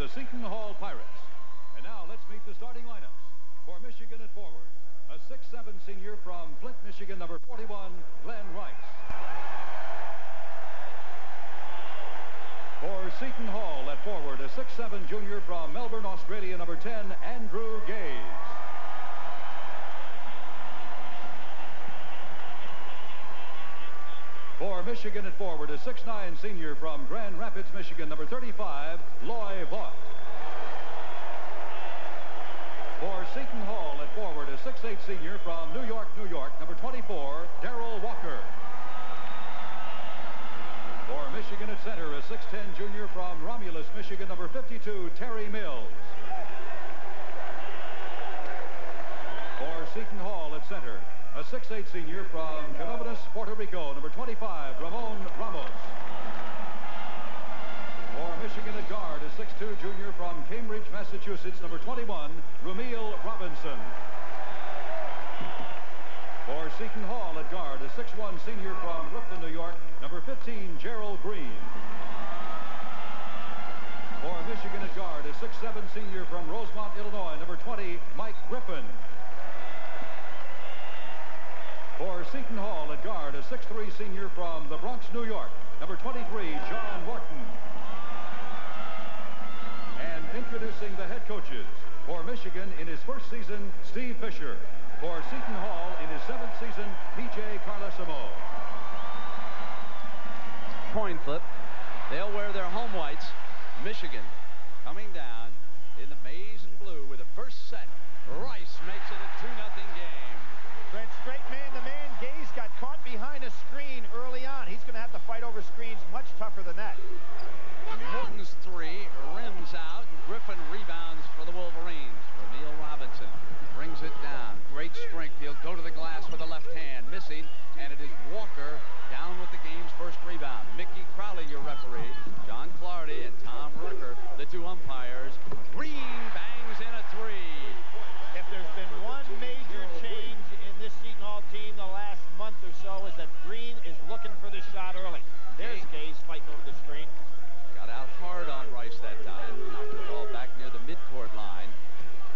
the Seton Hall Pirates. And now let's meet the starting lineups. For Michigan at forward, a 6'7" senior from Flint, Michigan, number 41, Glenn Rice. For Seton Hall at forward, a 6'7" junior from Melbourne, Australia, number 10, Andrew Gaze. For Michigan at forward, a 6'9" senior from Grand Rapids, Michigan, number 35, Loy Vaught. For Seton Hall at forward, a 6'8" senior from New York, New York, number 24, Darrell Walker. For Michigan at center, a 6'10" junior from Romulus, Michigan, number 52, Terry Mills. For Seton Hall at center, a 6'8" senior from Canovenas, Puerto Rico, number 25, Ramon Ramos. For Michigan at guard, a 6'2" junior from Cambridge, Massachusetts, number 21, Rumeal Robinson. For Seton Hall at guard, a 6'1" senior from Brooklyn, New York, number 15, Gerald Green. For Michigan at guard, a 6'7" senior from Rosemont, Illinois, number 20, Mike Griffin. For Seton Hall at guard, a 6'3" senior from the Bronx, New York, number 23, John Morton. And introducing the head coaches. For Michigan in his first season, Steve Fisher. For Seton Hall in his 7th season, P.J. Carlesimo. Coin flip. They'll wear their home whites. Michigan coming down in the maize and blue with the first set. Rice makes it a 2-0 game. Trent, straight man to man. Gaze got caught behind a screen early on. He's going to have to fight over screens much tougher than that. Morton's three rims out, and Griffin rebounds for the Wolverines. Rumeal Robinson brings it down. Great strength. He'll go to the glass with the left hand, missing, and it is Walker down with the game's first rebound. Mickey Crowley, your referee. John Flaherty and Tom Rucker, the two umpires. Green bangs in a three. If there's been one major change in this Seton Hall team the last month or so, is that Green is looking for the shot early. There's Gaze fighting over the screen. Got out hard on Rice that time. Knocked the ball back near the midcourt line.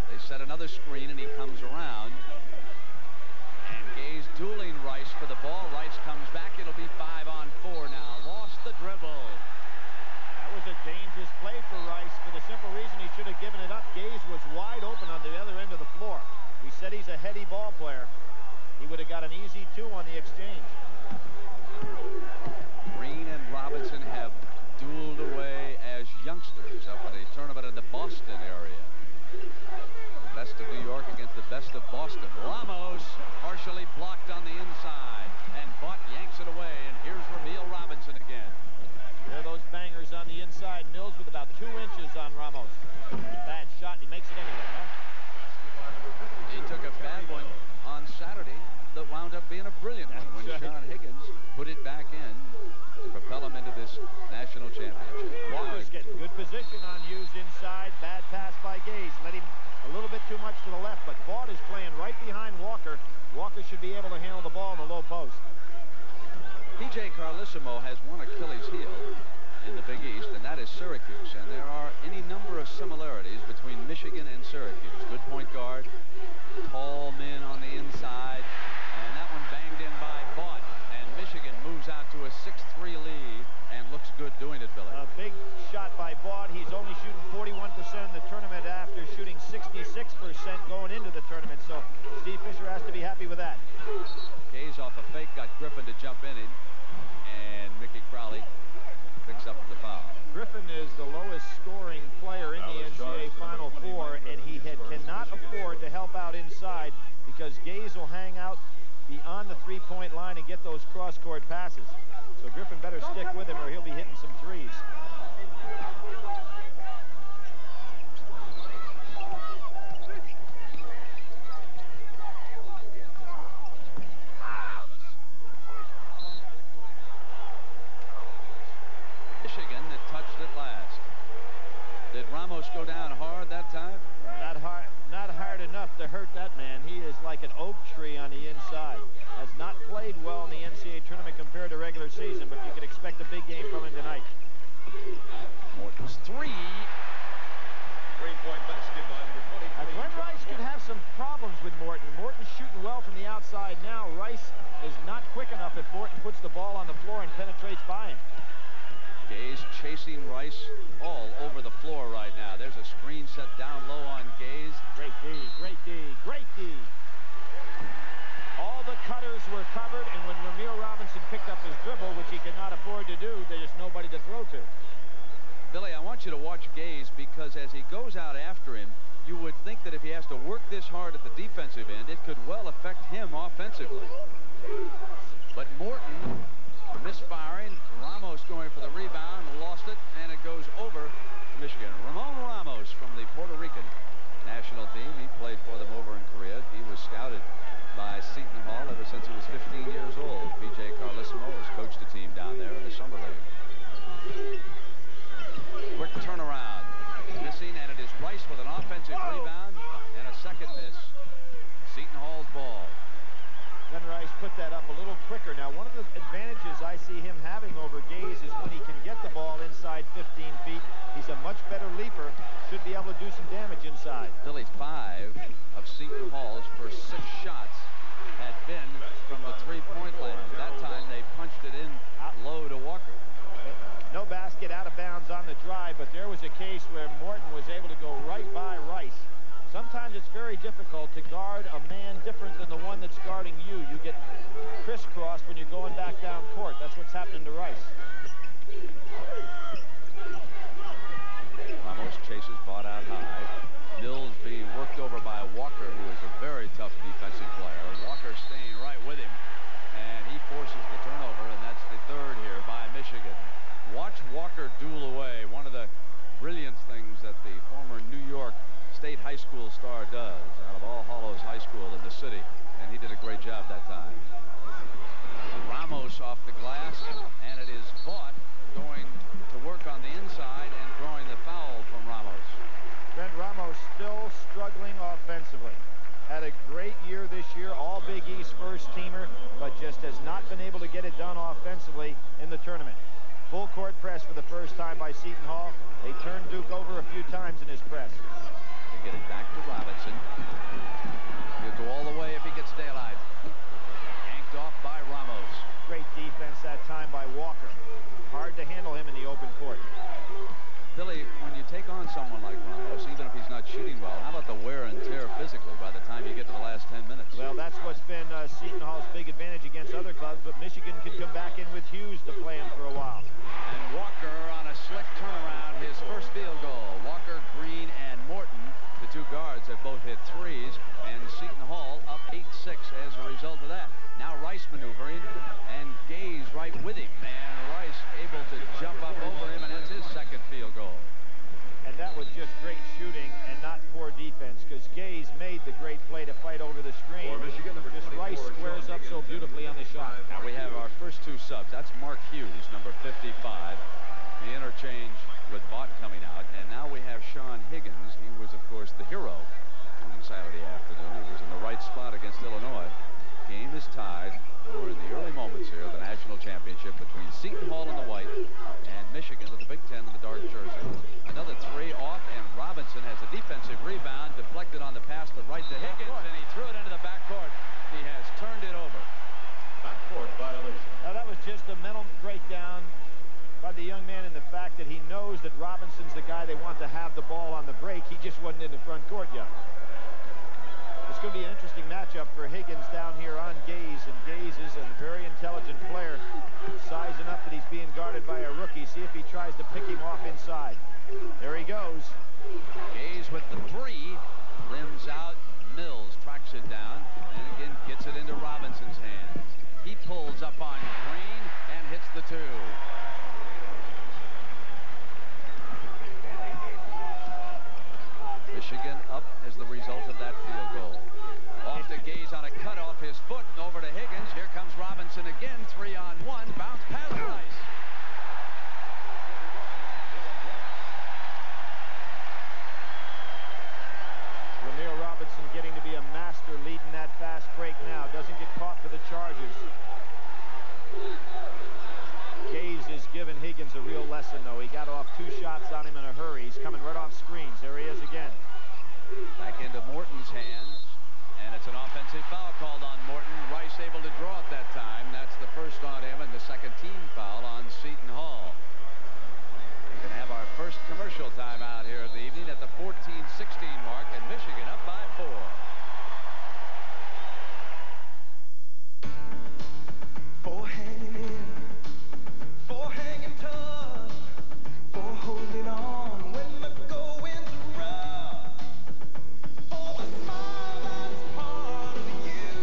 They set another screen, and he comes around. And Gaze dueling Rice for the ball. Rice comes back. It'll be 5-on-4 now. Lost the dribble. That was a dangerous play for Rice for the simple reason he should have given it up. Gaze was wide open on the other end of the floor. We said he's a heady ball player. He would have got an easy 2 on the exchange. Green and Robinson have dueled away as youngsters up at a tournament in the Boston area. The best of New York against the best of Boston. Ramos partially blocked on the inside, and Vaught yanks it away, and here's Rumeal Robinson again. There are those bangers on the inside. Mills with about 2 inches on Ramos. Bad shot, and he makes it anyway, huh? He took a bad one on Saturday that wound up being a brilliant one when Sean Higgins put it back in to propel him into this national championship. Walker's getting good position on Hughes inside. Bad pass by Gaze. Let him a little bit too much to the left, but Vaught is playing right behind Walker. Walker should be able to handle the ball in the low post. P.J. Carlesimo has one Achilles heel in the Big East, and that is Syracuse. And there are any number of similarities between Michigan and Syracuse. Good point guard, tall men on the inside, and that one banged in by Vaught. And Michigan moves out to a 6-3 lead and looks good doing it, Billy. A big shot by Vaught. He's only shooting 41% in the tournament after shooting 66% going into the tournament. So Steve Fisher has to be happy with that. Gaze off a fake, got Griffin to jump in, and Mickey Crowley picks up the foul. Griffin is the lowest scoring player in the NCAA Final Four, and he cannot afford to help out inside because Gaze will hang out beyond the three-point line and get those cross-court passes. So Griffin better stick with him or he'll be hitting some threes. Michigan that touched it last. Did Ramos go down hard that time? Not hard enough to hurt that man. He is like an oak tree on the inside. Has not played well in the NCAA tournament compared to regular season, but you could expect a big game from him tonight. Morton's three some problems with Morton. Morton's shooting well from the outside now. Rice is not quick enough if Morton puts the ball on the floor and penetrates by him. Gaze chasing Rice all over the floor right now. There's a screen set down low on Gaze. Great D, great D, great D. All the cutters were covered, and when Ramil Robinson picked up his dribble, which he cannot afford to do, there's nobody to throw to. Billy, I want you to watch Gaze, because as he goes out after him, you would think that if he has to work this hard at the defensive end, it could well affect him offensively. But Morton misfiring. Ramos going for the rebound, lost it, and it goes over Michigan. Ramon Ramos from the Puerto Rican national team. He played for them over in Korea. He was scouted by Seton Hall ever since he was 15 years old. P.J. Carlissimo has coached the team down there in the summer league. Quick turnaround. Missing, and it is Rice with an offensive rebound and a second miss. Seton Hall's ball. Then Rice put that up a little quicker. Now, one of the advantages I see him having over Gaze is when he can get the ball inside 15 feet. He's a much better leaper. Should be able to do some damage inside. Billy, 5 of Seton Hall's first 6 shots had been from the three-point land. That time they punched it in low to Walker. No basket, out of bounds on the drive, but there was a case where Morton was able to go right by Rice. Sometimes it's very difficult to guard a man different than the one that's guarding you. You get crisscrossed when you're going back down court. That's what's happening to Rice. Ramos chases, bought out high. Mills being worked over by Walker, who is a very tough defensive player. Walker staying right with him, and he forces the turnover, and that's the third here by Michigan. Watch Walker duel away. One of the brilliant things that the former New York State high school star does out of All Hallows High School in the city, and he did a great job that time. Ramos off the glass, and it is Vaught going to work on the inside and drawing the foul from Ramos. Brent Ramos still struggling offensively. Had a great year this year, all Big East first teamer, but just has not been able to get it done offensively in the tournament. Full court press for the first time by Seton Hall. They turned Duke over a few times in his press. Get it back to Robinson. He'll go all the way if he gets daylight. Yanked off by Ramos. Great defense that time by Walker. Hard to handle him in the open court. Billy, when you take on someone like Ramos, even if he's not shooting well, how about the wear and tear physically by the time you get to the last 10 minutes? Well, that's what's been Seton Hall's big advantage against other clubs, but Michigan can come back in with Hughes to play him for a while. And Walker on a slick turnaround, his first field goal. Walker, Green, and Morton, the two guards, have both hit threes, and Seton Hall up 8-6 as a result of that. Now Rice maneuvering, and Gaze right with him, and Rice able to jump up over him, and that's his second field goal. And that was just great shooting and not poor defense, because Gaze made the great play to fight over the screen. Just Rice squares up so beautifully on the shot. Now we have our first two subs. That's Mark Hughes, number 55. The interchange with Vaught coming out, and now we have Sean Higgins. He was, of course, the hero on Saturday afternoon. He was in the right spot against Illinois. Game is tied. We're in the early moments here of the national championship between Seton Hall in the white and Michigan with the Big Ten in the dark jersey. Another three off, and Robinson has a defensive rebound deflected on the pass to right to Higgins, and he threw it into the backcourt. He has turned it over. Backcourt violation. Now that was just a mental breakdown by the young man in the fact that he knows that Robinson's the guy they want to have the ball on the break. He just wasn't in the front court yet. It's going to be an interesting matchup for Higgins down here on Gaze, and Gaze is a very intelligent player, sizing up that he's being guarded by a rookie. See if he tries to pick him off inside. There he goes. Gaze with the three, rims out. Mills tracks it down, and again gets it into Robinson's hands. He pulls up on Green and hits the two. Michigan up as the result of that field goal. Off to Gaze on a cut off his foot, and over to Higgins. Here comes Robinson again, 3-on-1, bounce past Rice. Ramil Robinson getting to be a master leading that fast break now. Doesn't get caught for the charges. Gaze is giving Higgins a real lesson, though. He got off 2 shots on him in a hurry. He's coming right off screens. There he is again. Back into Morton's hands. And it's an offensive foul called on Morton. Rice able to draw it that time. That's the first on him and the second team foul on Seton Hall. We're going to have our first commercial timeout here of the evening at the 14-16 mark, and Michigan up by 4. For hanging in, for hanging tough, for holding on when the going's rough, for the smile that's part of you,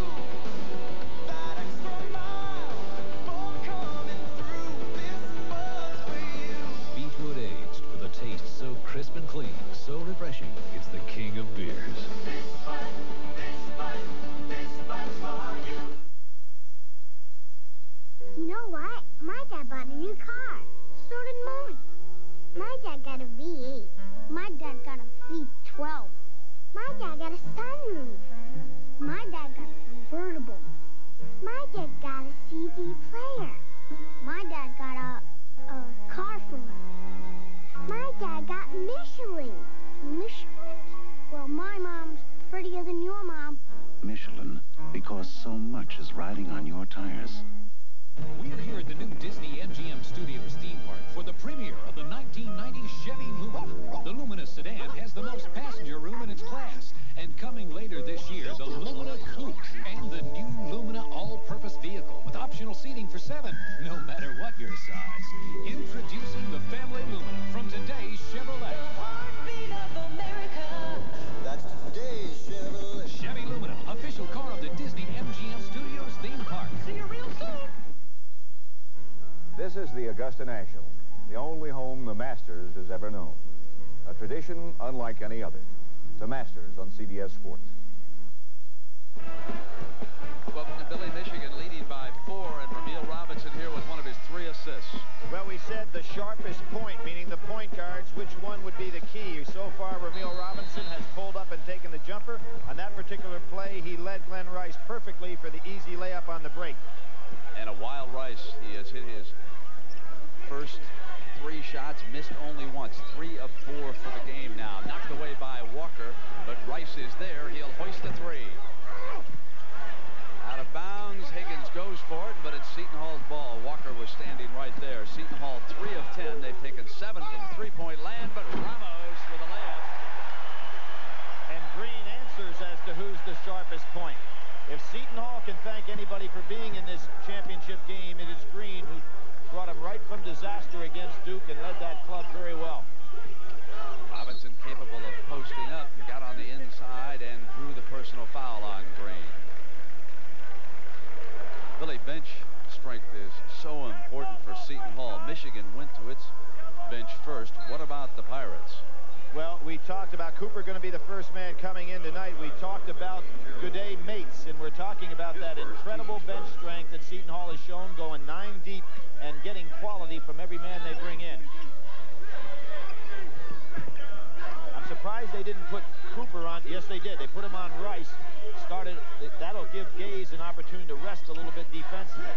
that extra mile, for coming through, this buzz for you. Beechwood aged with a taste so crisp and clean, so refreshing, it's the king of beers. This buzz for you. You know what? My dad bought a new car. So did mine. My dad got a V8. My dad got a V12. My dad got a sunroof. My dad got a convertible. My dad got a CD player. My dad got a car phone. My dad got Michelin. Michelin? Well, my mom's prettier than your mom. Michelin, because so much is riding on your tires. We're here at the new Disney MGM Studios theme park for the premiere of the 1990 Chevy Lumina. The Lumina sedan has the most passenger room in its class. And coming later this year, the Lumina Coupe and the new Lumina all-purpose vehicle with optional seating for 7, no matter what your size. Introducing the family Lumina from today's Chevrolet. Heartbeat of America. That's today's Chevrolet. Chevy Lumina, official car of the Disney MGM Studios theme park. See you real soon. This is the Augusta National, the only home the Masters has ever known. A tradition unlike any other. The Masters on CBS Sports. Welcome to Billy, Michigan, leading by 4, and Ramil Robinson here with one of his 3 assists. Well, we said the sharpest point, meaning the point guards, which one would be the key? So far, Ramil Robinson has pulled up and taken the jumper. On that particular play, he led Glenn Rice perfectly for the easy layup on the break. And a wild Rice. He has hit his first 3 shots, missed only once. 3 of 4 for the game now. Knocked away by Walker, but Rice is there. He'll hoist the 3. Out of bounds, Higgins goes for it, but it's Seton Hall's ball. Walker was standing right there. Seton Hall 3 of 10. They've taken 7 from three-point land, but Ramos with a layup. And Green answers as to who's the sharpest point. If Seton Hall can thank anybody for being in this championship game, it is Green, who brought him right from disaster against Duke and led that club very well. Robinson capable of posting up, got on the inside and drew the personal foul on Green. Billy, bench strength is so important for Seton Hall. Michigan went to its bench first. What about the Pirates? Well, we talked about Cooper going to be the first man coming in tonight. We talked about Goudet mates, and we're talking about that incredible bench strength that Seton Hall has shown, going 9 deep and getting quality from every man they bring in. I'm surprised they didn't put Cooper on. Yes, they did. They put him on Rice. That'll give Gaze an opportunity to rest a little bit defensively.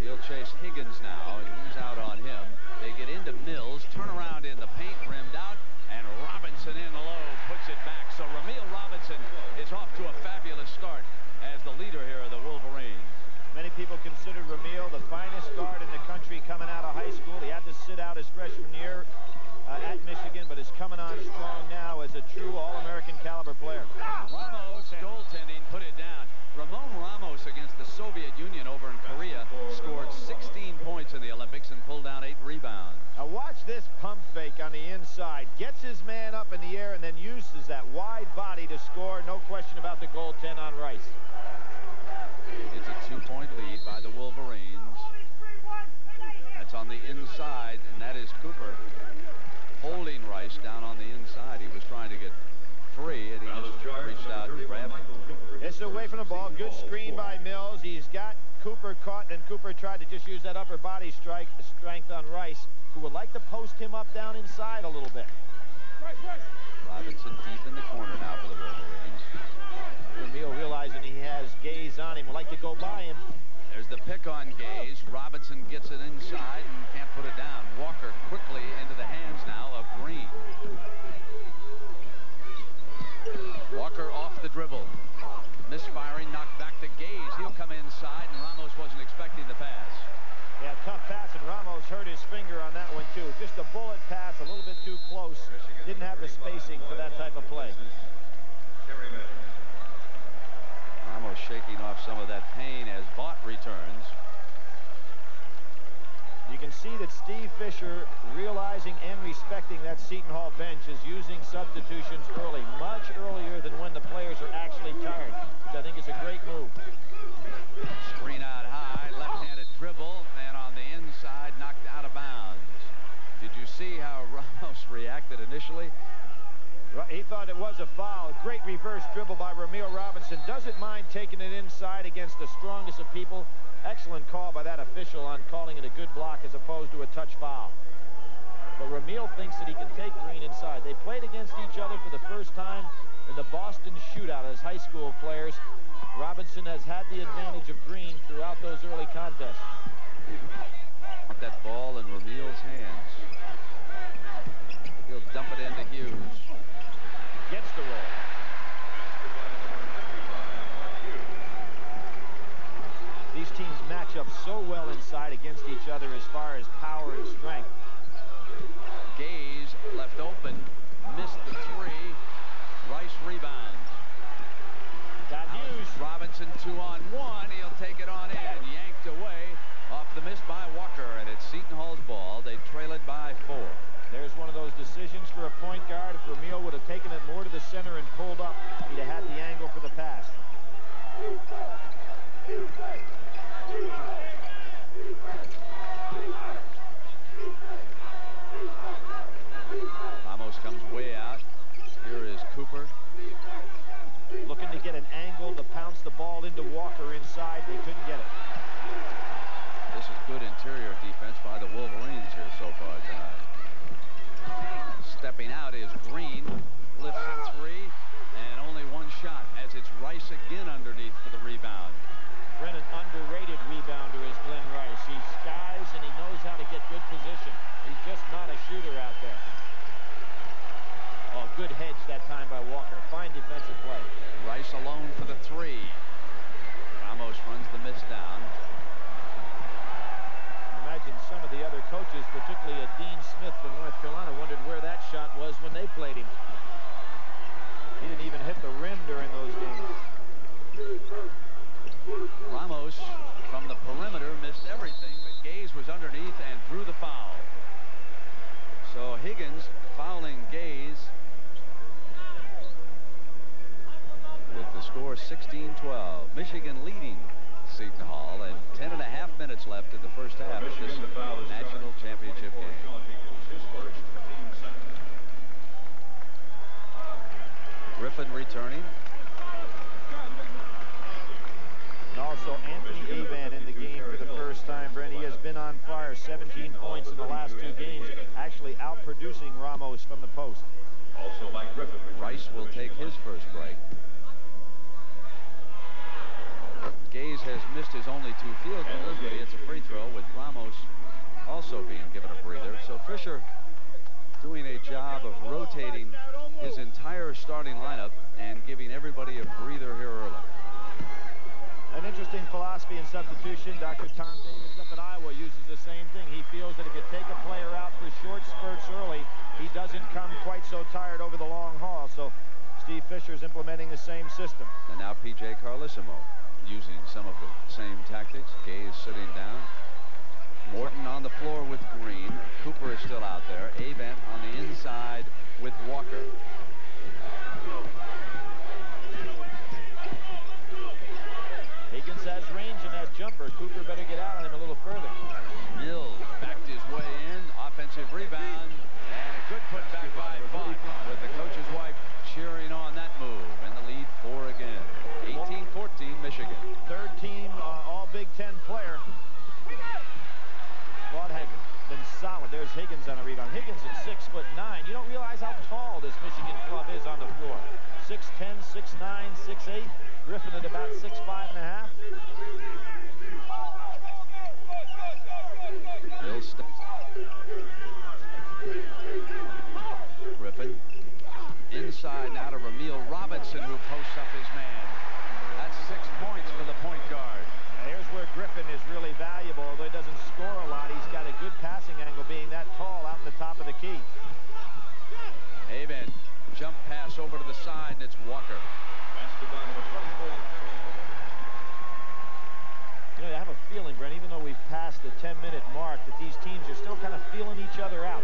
He'll chase Higgins now, and he's out on him. They get into Mills, turn around in the paint, rimmed out, and Robinson in low puts it back. So Ramil Robinson is off to a fabulous start as the leader here of the Wolverines. Many people consider Ramil the finest guard in the country coming out of high school. He had to sit out his freshman year at Michigan, but is coming on strong now as a true All-American caliber player. Ramos goaltending put it down. Ramon Ramos against the Soviet Union over in Korea scored 16 points in the Olympics and pulled down 8 rebounds. Now watch this pump fake on the inside. Gets his man up in the air and then uses that wide body to score. No question about the goaltend on Rice. It's a 2-point lead by the Wolverines. That's on the inside, and that is Cooper holding Rice down on the inside. He was trying to get free, and he just reached out and grabbed him. It's away from the ball. Good screen by Mills. He's got Cooper caught, and Cooper tried to just use that upper body strength on Rice, who would like to post him up down inside a little bit. Robinson deep in the corner now for the Wolverines. Ramil realizing he has Gaze on him, would like to go by him. There's the pick on Gaze. Robinson gets it inside and can't put it down. Walker quickly into the hands now of Green. inside, and Ramos wasn't expecting the pass. Yeah, tough pass, and Ramos hurt his finger on that one, too. Just a bullet pass, a little bit too close. Didn't have the spacing for that type of play. Ramos shaking off some of that pain as Vaught returns. You can see that Steve Fisher, realizing and respecting that Seton Hall bench, is using substitutions early, much earlier than when the players are actually tired, which I think is a great move. Screen out high, left-handed dribble, and on the inside, knocked out of bounds. Did you see how Ramos reacted initially? He thought it was a foul. Great reverse dribble by Ramil Robinson. Doesn't mind taking it inside against the strongest of people. Excellent call by that official on calling it a good block as opposed to a touch foul. But Ramil thinks that he can take Green inside. They played against each other for the first time in the Boston shootout as high school players. Robinson has had the advantage of Green throughout those early contests. Want that ball in Ramil's hands. He'll dump it into Hughes. Gets the roll. These teams match up so well inside against each other as far as power and strength. Gaze left open, missed the three. Rice rebounds. Got Hughes. Robinson 2-on-1. He'll take it on in. Yanked away off the miss by Walker, and it's Seton Hall's ball. They trail it by 4. There's one of those decisions for a point guard. If Ramil would have taken it more to the center and pulled up, he'd have had the angle for the pass. Ramos comes way out. Here is Cooper. Looking to get an angle to pounce the ball into Walker inside. They couldn't get it. This is good interior defense by the Wolverines here so far tonight. Stepping out is Green. Lifts a three, and only one shot as it's Rice again underneath for the rebound. Brennan, underrated rebounder is Glenn Rice. He skies and he knows how to get good position. He's just not a shooter out there. Oh, good hedge that time by Walker. Fine defensive play. Rice alone for the three. Ramos runs the miss down. Imagine some of the other coaches, particularly Dean Smith from North Carolina, wondered where that shot was when they played him. He didn't even hit the rim during those games. Ramos from the perimeter missed everything, but Gaze was underneath and drew the foul. So Higgins fouling Gaze with the score 16-12. Michigan leading Seton Hall, and 10.5 minutes left in the first half of this national championship game. Griffin returning. And also Anthony Avan in the game for the first time. Brent, he has been on fire. 17 points in the last 2 games, actually outproducing Ramos from the post. Also, Mike Griffin. Rice will take his first break. Gaze has missed his only 2 field goals, but he hits a free throw with Ramos also being given a breather. So Fisher doing a job of rotating his entire starting lineup and giving everybody a breather here early. An interesting philosophy in substitution. Dr. Tom Davis up at Iowa uses the same thing. He feels that if you take a player out for short spurts early, he doesn't come quite so tired over the long haul. So Steve Fisher's implementing the same system. And now P.J. Carlissimo using some of the same tactics. Gaze sitting down. Morton on the floor with Green. Cooper is still out there. Avent on the inside with Walker. Higgins has range in that jumper. Cooper better get out on him a little further. Mills backed his way in. Offensive rebound. And a good putback by Vaught with the coach's wife cheering on that move. And the lead 4 again. 18-14 Michigan. Third team all Big Ten player. Vaught had been solid. There's Higgins on a rebound. Higgins at 6'9". You don't realize how tall this Michigan club is on the floor. 6'10", 6'9", 6'8". Griffin at about 6'5.5". Mills steps. Griffin inside now to Ramil Robinson, who posts up his man. That's 6 points for the point guard. Here's where Griffin is really valuable. Although he doesn't score a lot, he's got a good passing angle being that tall out in the top of the key. Aben, jump pass over to the side, and it's Walker. You know, I have a feeling, Brent, even though we've passed the 10-minute mark, that these teams are still kind of feeling each other out.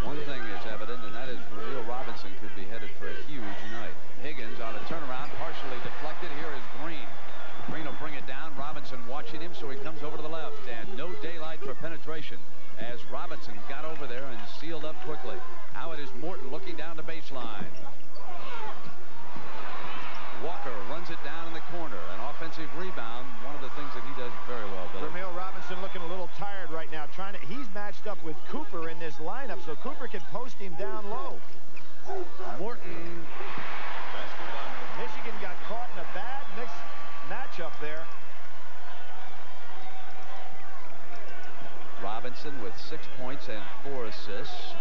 One thing is evident, and that is Ramil Robinson could be headed for a huge night. Higgins on a turnaround, partially deflected. Here is Green. Green will bring it down. Robinson watching him, so he comes over to the left. And no daylight for penetration as Robinson got over there and sealed up quickly. Now it is Morton looking down the baseline. Walker runs it down in the corner. An offensive rebound, one of the things that he does very well, Bill. Ramil Robinson looking a little tired right now. He's matched up with Cooper in this lineup, so Cooper can post him down low. Morton. Michigan got caught in a bad matchup there. Robinson with 6 points and 4 assists.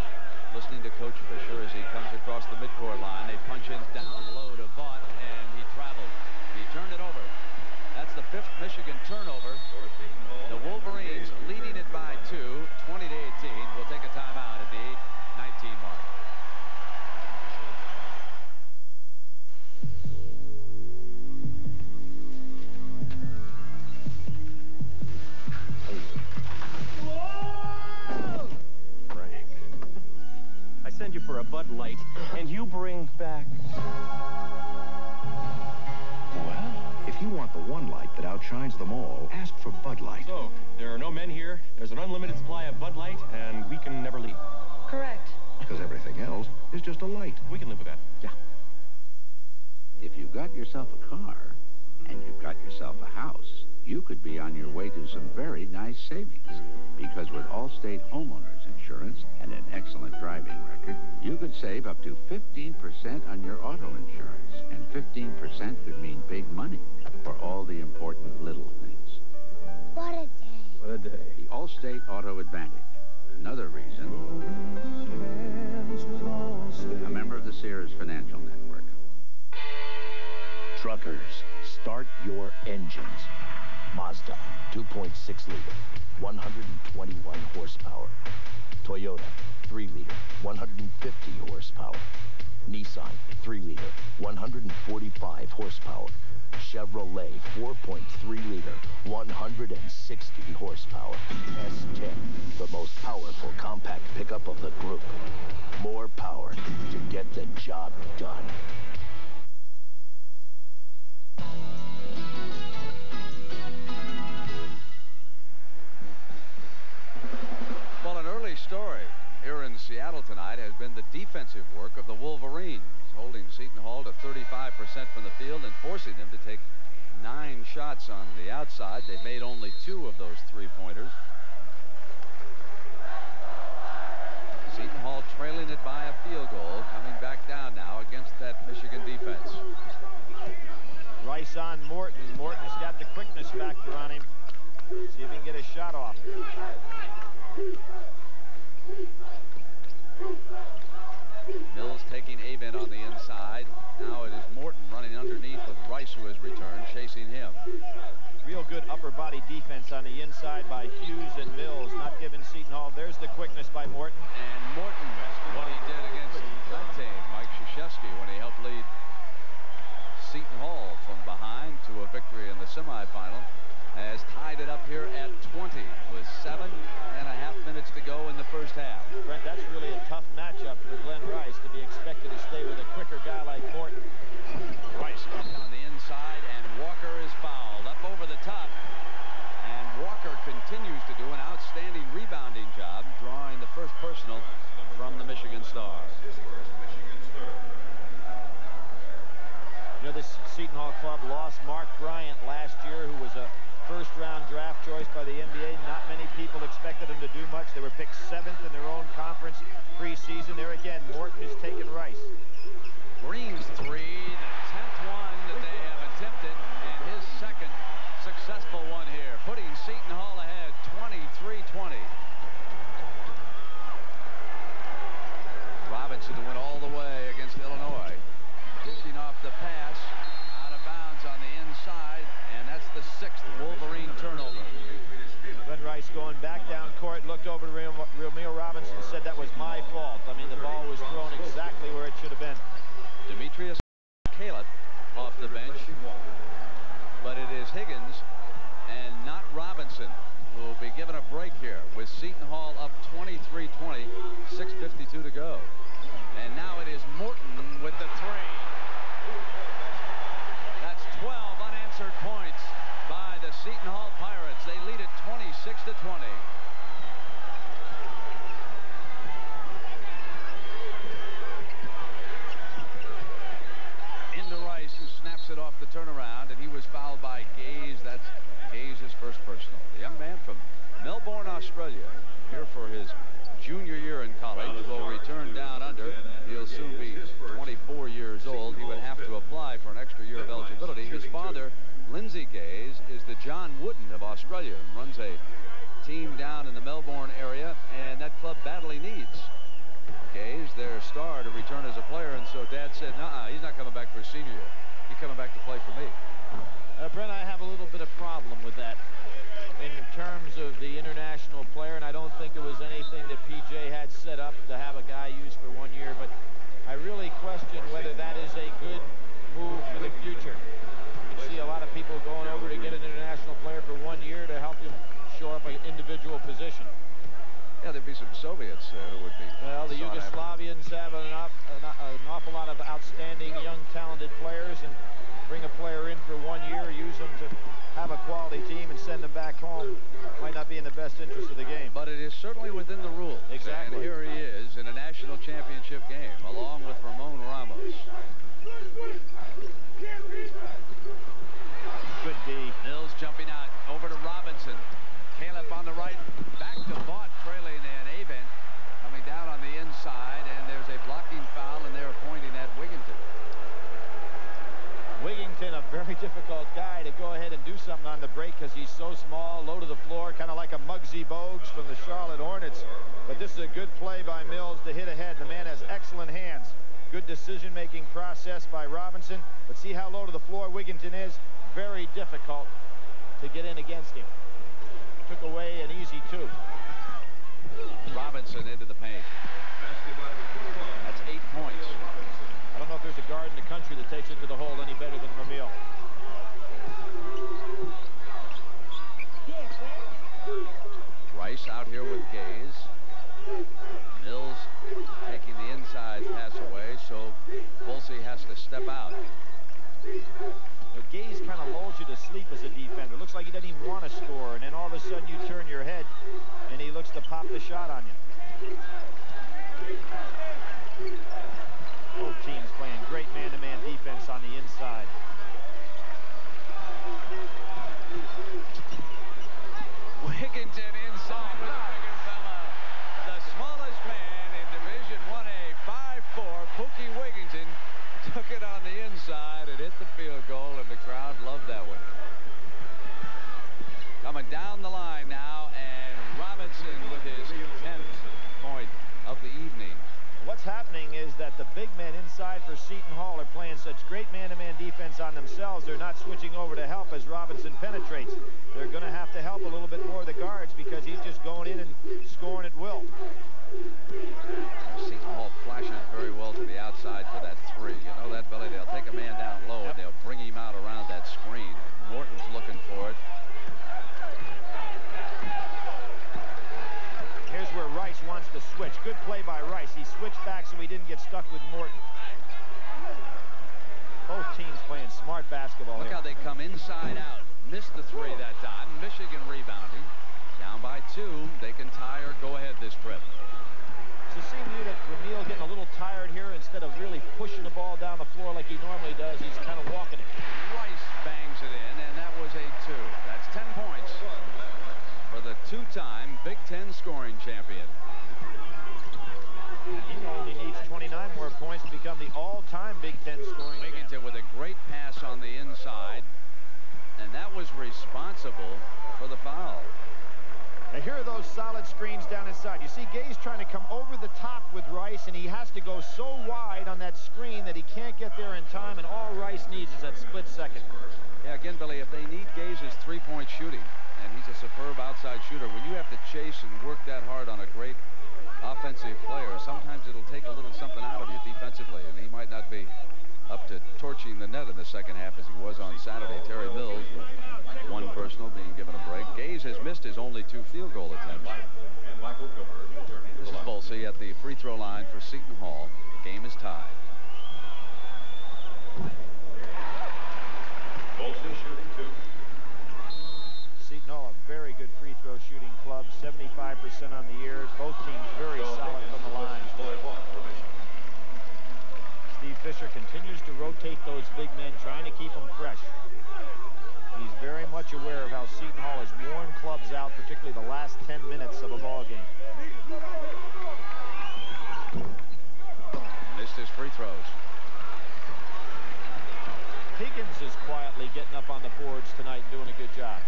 Listening to Coach Fisher as he comes across the midcourt line. They punch in down low to Vaught, and he traveled. He turned it over. That's the 5th Michigan turnover. The Wolverines leading it by 2, 20-18. We'll take a timeout at the 8:19 mark. Send you for a Bud Light, and you bring back... Well, if you want the one light that outshines them all, ask for Bud Light. So, there are no men here, there's an unlimited supply of Bud Light, and we can never leave. Correct. Because everything else is just a light. We can live with that. Yeah. If you've got yourself a car, and you've got yourself a house, you could be on your way to some very nice savings. Because with Allstate Homeowners Insurance and an excellent driving record, you could save up to 15% on your auto insurance. And 15% could mean big money for all the important little things. What a day. What a day. The Allstate Auto Advantage. Another reason. A member of the Sears Financial Network. Truckers, start your engines. Mazda, 2.6 liter, 121 horsepower. Toyota, 3 liter, 150 horsepower. Nissan, 3 liter, 145 horsepower. Chevrolet, 4.3 liter, 160 horsepower. S10, the most powerful compact pickup of the group. More power to get the job done. Well, an early story here in Seattle tonight has been the defensive work of the Wolverines, holding Seton Hall to 35% from the field and forcing them to take 9 shots on the outside. They've made only 2 of those 3-pointers. Seton Hall trailing it by a field goal, coming back down now against that Michigan defense. Rice on Morton. Morton's got the quickness factor on him. See if he can get a shot off. Mills taking Aben on the inside. Now it is Morton running underneath with Rice, who has returned, chasing him. Real good upper body defense on the inside by Hughes and Mills, not giving Seton Hall. There's the quickness by Morton. And Morton, what he did against that team, Mike Krzyzewski, when he helped lead Seton Hall from behind to a victory in the semifinal, has tied it up here at 20 with 7.5 minutes to go in the first half. Brent, that's really a tough matchup for Glenn Rice to be expected to stay with a quicker guy like Morton. Rice comes on the inside, and Walker is fouled up over the top. And Walker continues to do an outstanding rebounding job, drawing the first personal from the Michigan Stars. You know, this Seton Hall club lost Mark Bryant last year, who was a first-round draft choice by the NBA. Not many people expected him to do much. They were picked 7th in their own conference preseason. There again, Morton is taking Rice. Green's 3, the 10th one that they have attempted, and his second successful one here, putting Seton Hall ahead 23-20. Robinson went all the way against Illinois. Dishing off the pass, out of bounds on the inside, and that's the 6th to 20. Into Rice, who snaps it off the turnaround, and he was fouled by Gaze. That's Gaze's first personal. The young man from Melbourne, Australia, here for his junior year in college, will return down under. He'll soon be 24 years old. He would have to apply for an extra year of eligibility. His father, Lindsay Gaze, is the John Wooden of Australia and runs a team down in the Melbourne area, and that club badly needs Gaze, their star, to return as a player. And so Dad said, "Nuh-uh, he's not coming back for his senior year. He's coming back to play for me." Brent, I have a little bit of problem with that in terms of the international player, and I don't think it was anything that PJ had set up to have a guy use for 1 year, but I really question whether that is a good move for the future. You see a lot of people going over to get an international player for 1 year to help him shore up an individual position. Yeah, there'd be some Soviets who would be. Well, the Yugoslavians have an awful lot of outstanding, young, talented players, and bring a player in for 1 year, use them to have a quality team and send them back home might not be in the best interest of the game. But it is certainly within the rules. Exactly. And here he is in a national championship game, along with Ramon Ramos. Good D. Mills jumping out over to Robinson. Caleb on the right, back to Vaught, trailing an Avent, coming down on the inside, and there's a blocking foul, and they're pointing at Wigginton. Wigginton, a very difficult guy to go ahead and do something on the break because he's so small, low to the floor, kind of like a Muggsy Bogues from the Charlotte Hornets. But this is a good play by Mills to hit ahead. The man has excellent hands. Good decision-making process by Robinson. But see how low to the floor Wigginton is? Very difficult to get in against him. Took away an easy 2. Robinson into the paint. That's 8 points. I don't know if there's a guard in the country that takes it to the hole any better than Ramil. Rice out here with Gaze. Mills taking the inside pass away, so Volsey has to step out. Gaze kind of lulls you to sleep as a defender. Looks like he doesn't even want to score, and then all of a sudden you turn your head, and he looks to pop the shot on you. Both teams playing great man-to-man defense on the inside. Wigginton inside with a bigger fella. The smallest man in Division 1A, 5'4", Pookie Wigginton, took it on the inside and hit the field goal, and the crowd loved that one. Coming down the line now, and Robinson with his 10th point of the evening. What's happening is that the big men inside for Seton Hall are playing such great man-to-man defense on themselves, they're not switching over to help as Robinson penetrates. They're going to have to help a little bit more of the guards because he's just going in and scoring at will. Seton Hall flashes very well to the outside for that 3. You know that, Billy? They'll take a man down low, and they'll bring him out around that screen. Morton's looking for it. Here's where Rice wants to switch. Good play by Rice. He switched back so he didn't get stuck with Morton. Both teams playing smart basketball. Look how they come inside out. Missed the 3 that time. Michigan rebounding. Down by 2. They can tie or go ahead this trip. So it seems to you that Ramil getting a little tired here instead of really pushing the ball down the floor like he normally does. He's kind of walking it. Rice bangs it in, and that was a 2. That's 10 points for the 2-time Big Ten scoring champion. He only needs 29 more points to become the all-time Big Ten scoring champion. Wigginton with a great pass on the inside, and that was responsible for the foul. Now here are those solid screens down inside. You see Gaze trying to come over the top with Rice, and he has to go so wide on that screen that he can't get there in time, and all Rice needs is that split second. Yeah, again, Billy, if they need Gaze's 3-point shooting, and he's a superb outside shooter, when you have to chase and work that hard on a great offensive player, sometimes it'll take a little something out of you defensively, and he might not be up to torching the net in the second half as he was on Saturday. Terry Mills with 1 personal being given a break. Gaze has missed his only 2 field goal attempts. This is Volsey at the free throw line for Seton Hall. The game is tied. Volsey shooting 2. Seton Hall, a very good free throw shooting club, 75% on the year. Both teams very solid from the line. Steve Fisher continues to rotate those big men, trying to keep them fresh. He's very much aware of how Seton Hall has worn clubs out, particularly the last 10 minutes of a ball game. Missed his free throws. Higgins is quietly getting up on the boards tonight and doing a good job.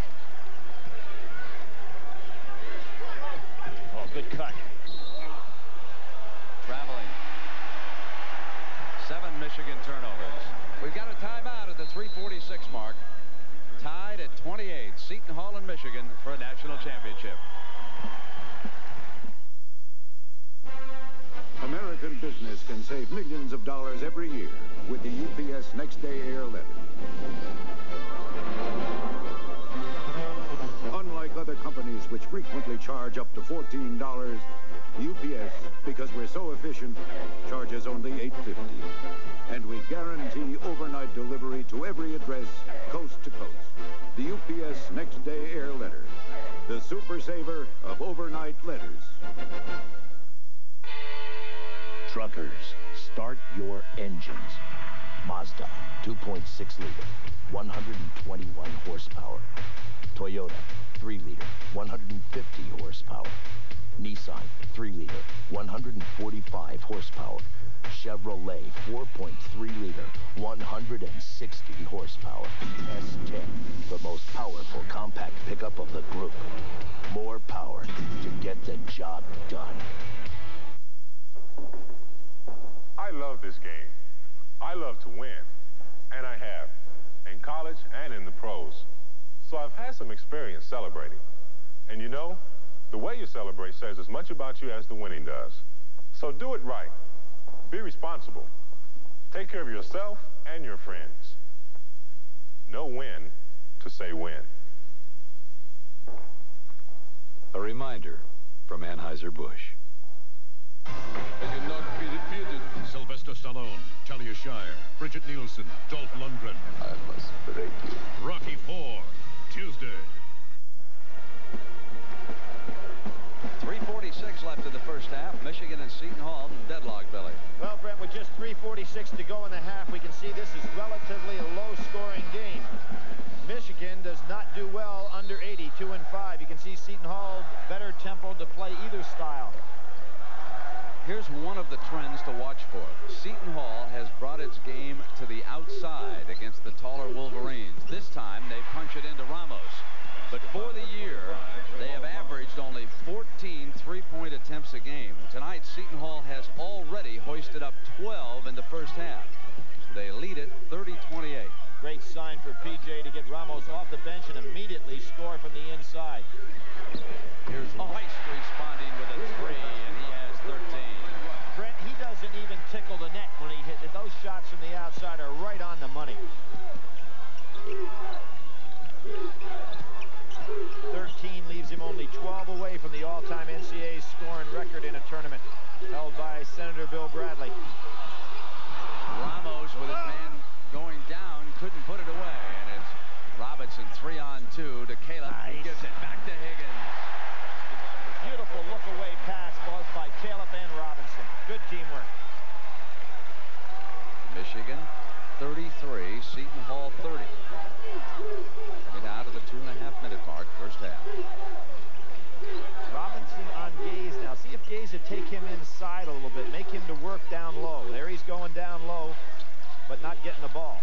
Oh, good cut. Traveling. 7 Michigan turnovers. We've got a timeout at the 3:46 mark. Tied at 28, Seton Hall and Michigan for a national championship. American business can save millions of dollars every year with the UPS Next Day Air letter. Unlike other companies which frequently charge up to $14, UPS, because we're so efficient, charges only $8.50. And we guarantee overnight delivery to every address, coast to coast. The UPS Next Day Air letter, the super saver of overnight letters. Truckers, start your engines. Mazda, 2.6 liter, 121 horsepower. Toyota, 3 liter, 150 horsepower. Nissan, 3 liter, 145 horsepower. Chevrolet, 4.3 liter, 160 horsepower. S10, the most powerful compact pickup of the group. More power to get the job done. I love this game. I love to win, and I have, in college and in the pros. So I've had some experience celebrating. And you know, the way you celebrate says as much about you as the winning does. So do it right. Be responsible. Take care of yourself and your friends. Know when to say when. A reminder from Anheuser-Busch. Cannot be defeated. Sylvester Stallone, Talia Shire, Bridget Nielsen, Dolph Lundgren. I must break you. Rocky IV, Tuesday. 3:46 left in the first half. Michigan and Seton Hall deadlock, Billy. Well, Brent, with just 3:46 to go in the half, we can see this is relatively a low-scoring game. Michigan does not do well under 80, 2-5. You can see Seton Hall better tempo to play either style. Here's one of the trends to watch for. Seton Hall has brought its game to the outside against the taller Wolverines. This time, they punch it into Ramos. But for the year, they have averaged only 14 three-point attempts a game. Tonight, Seton Hall has already hoisted up 12 in the first half. They lead it 30-28. Great sign for PJ to get Ramos off the bench and immediately score from the inside. Here's Weiss responding with a 3, and he has 13. Brent, he doesn't even tickle the net when he hit it. Those shots from the outside are right on the money. 13 leaves him only 12 away from the all-time NCAA scoring record in a tournament held by Senator Bill Bradley. Ramos, with his man going down, couldn't put it away, and it's Robinson 3-on-2 to Caleb, who gives it back to Higgins. Beautiful look-away pass both by Caleb and Robinson. Good teamwork. Michigan 33, Seton Hall 30. Coming down to the 2.5-minute mark, first half. Robinson on Gaze now. See if Gaze would take him inside a little bit, make him to work down low. There he's going down low, but not getting the ball.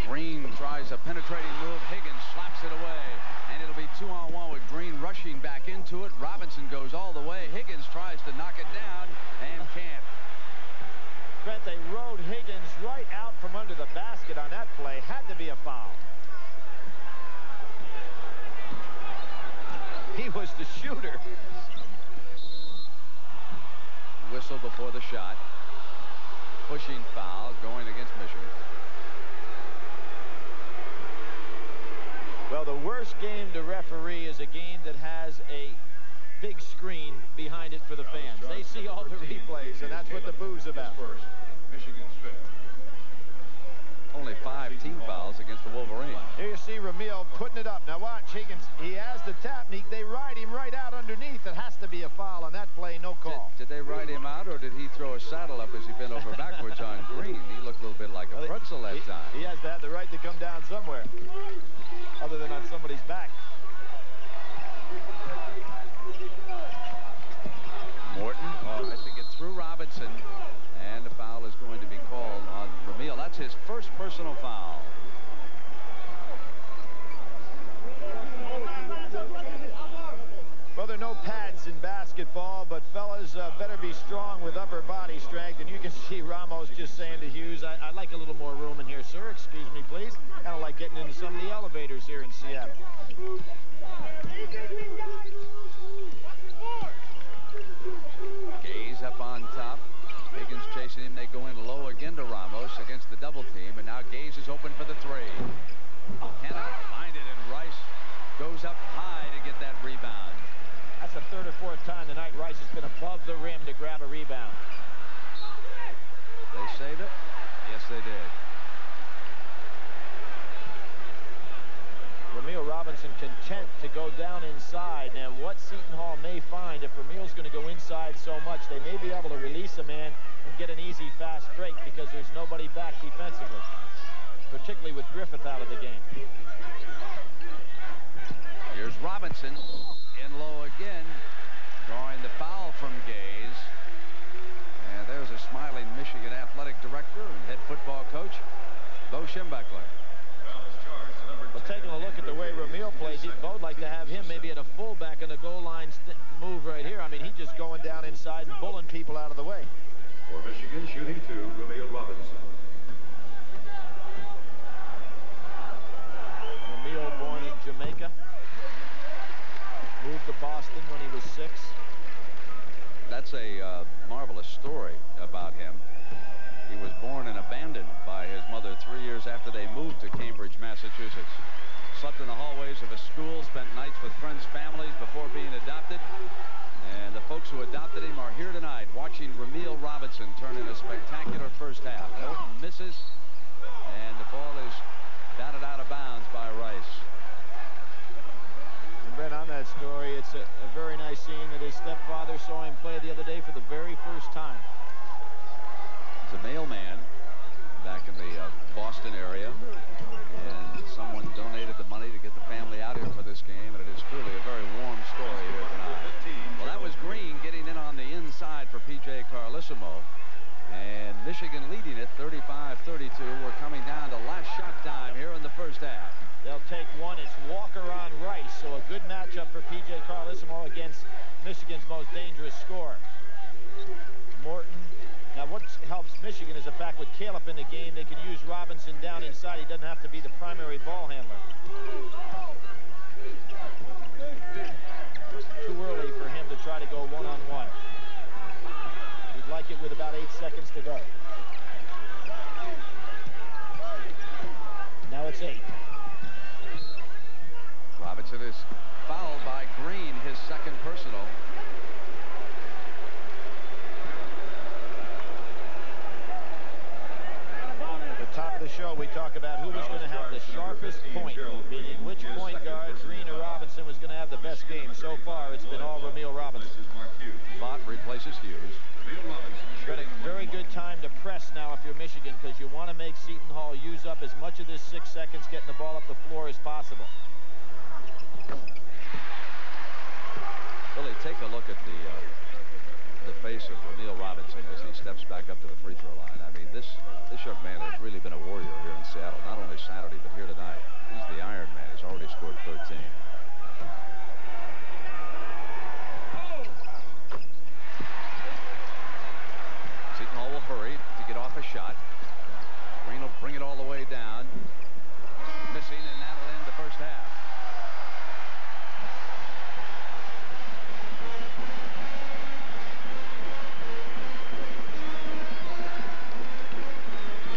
Green tries a penetrating move. Higgins slaps it away, and it'll be 2-on-1 with Green rushing back into it. Robinson goes all the way. Higgins tries to knock it down and can't. Brent, they rode Higgins right out from under the basket on that play. Had to be a foul. He was the shooter. Whistle before the shot. Pushing foul going against Michigan. Well, the worst game to referee is a game that has a big screen behind it for the fans. They see all the replays, and that's what the boo's about. Michigan's fifth. Only 5 team fouls against the Wolverines. Here you see Ramil putting it up. Now watch, Higgins, he has the tap, and they ride him right out underneath. It has to be a foul on that play, no call. Did they ride him out, or did he throw a saddle up as he bent over backwards on Green? He looked a little bit like a pretzel that time. He has to have the right to come down somewhere, other than on somebody's back. Morton tries to get through Robinson, and the foul is going to be called on Ramil. That's his first personal foul. Well, there are no pads in basketball, but fellas better be strong with upper body strength. And you can see Ramos just saying to Hughes, I'd like a little more room in here, sir. Excuse me, please. Kind of like getting into some of the elevators here in Seattle. Gaze up on top. Higgins chasing him. They go in low again to Ramos against the double team. And now Gaze is open for the three. Cannot find it, and Rice goes up high to get that rebound. That's the 3rd or 4th time tonight Rice has been above the rim to grab a rebound. They saved it? Yes, they did. Ramil Robinson content to go down inside. Now, what Seton Hall may find, if Ramil's going to go inside so much, they may be able to release a man and get an easy, fast break because there's nobody back defensively, particularly with Griffith out of the game. Here's Robinson in low again, drawing the foul from Gaze. And there's a smiling Michigan athletic director and head football coach, Bo Schembechler. Well, taking a look at the way Ramil plays, Bo'd like to have him maybe at a fullback in the goal line move right here. I mean, he's just going down inside and pulling people out of the way. For Michigan, shooting 2, Ramil Robinson. Ramil, born in Jamaica, moved to Boston when he was 6. That's a marvelous story about him. He was born and abandoned by his mother 3 years after they moved to Cambridge, Massachusetts. Slept in the hallways of a school, spent nights with friends' families before being adopted. And the folks who adopted him are here tonight watching Ramil Robinson turn in a spectacular first half. Morton misses, and the ball is batted out of bounds by Rice. And Ben, on that story, it's a very nice scene that his stepfather saw him play the other day for the very first time. It's a mailman back in the Boston area, and someone donated the money to get the family out here for this game, and it is truly a very warm story here tonight. Well, that was Green getting in on the inside for P.J. Carlissimo, and Michigan leading it 35-32. We're coming down to last shot time here in the first half. They'll take one. It's Walker on Rice, so a good matchup for P.J. Carlissimo against Michigan's most dangerous scorer. Morton. Now, what helps Michigan is the fact with Caleb in the game, they can use Robinson down inside. He doesn't have to be the primary ball handler. Too early for him to try to go one-on-one. He'd like it with about 8 seconds to go. Now it's 8. Robinson is fouled by Green, his second personal. Top of the show, we talk about who was going to have the sharpest point, meaning which point guard, Green or Robinson, was going to have the best game. So far, it's been all Ramil Robinson. Bott replaces Hughes. It's been a very good time to press now if you're Michigan, because you want to make Seton Hall use up as much of this 6 seconds getting the ball up the floor as possible. Really, take a look at the face of Ramil Robinson as he steps back up to the free throw line. I mean, this young man has really been a warrior here in Seattle, not only Saturday, but here tonight. He's the Iron Man. He's already scored 13. Seton Hall will hurry to get off a shot. Green will bring it all the way down. Missing, and that'll end the first half.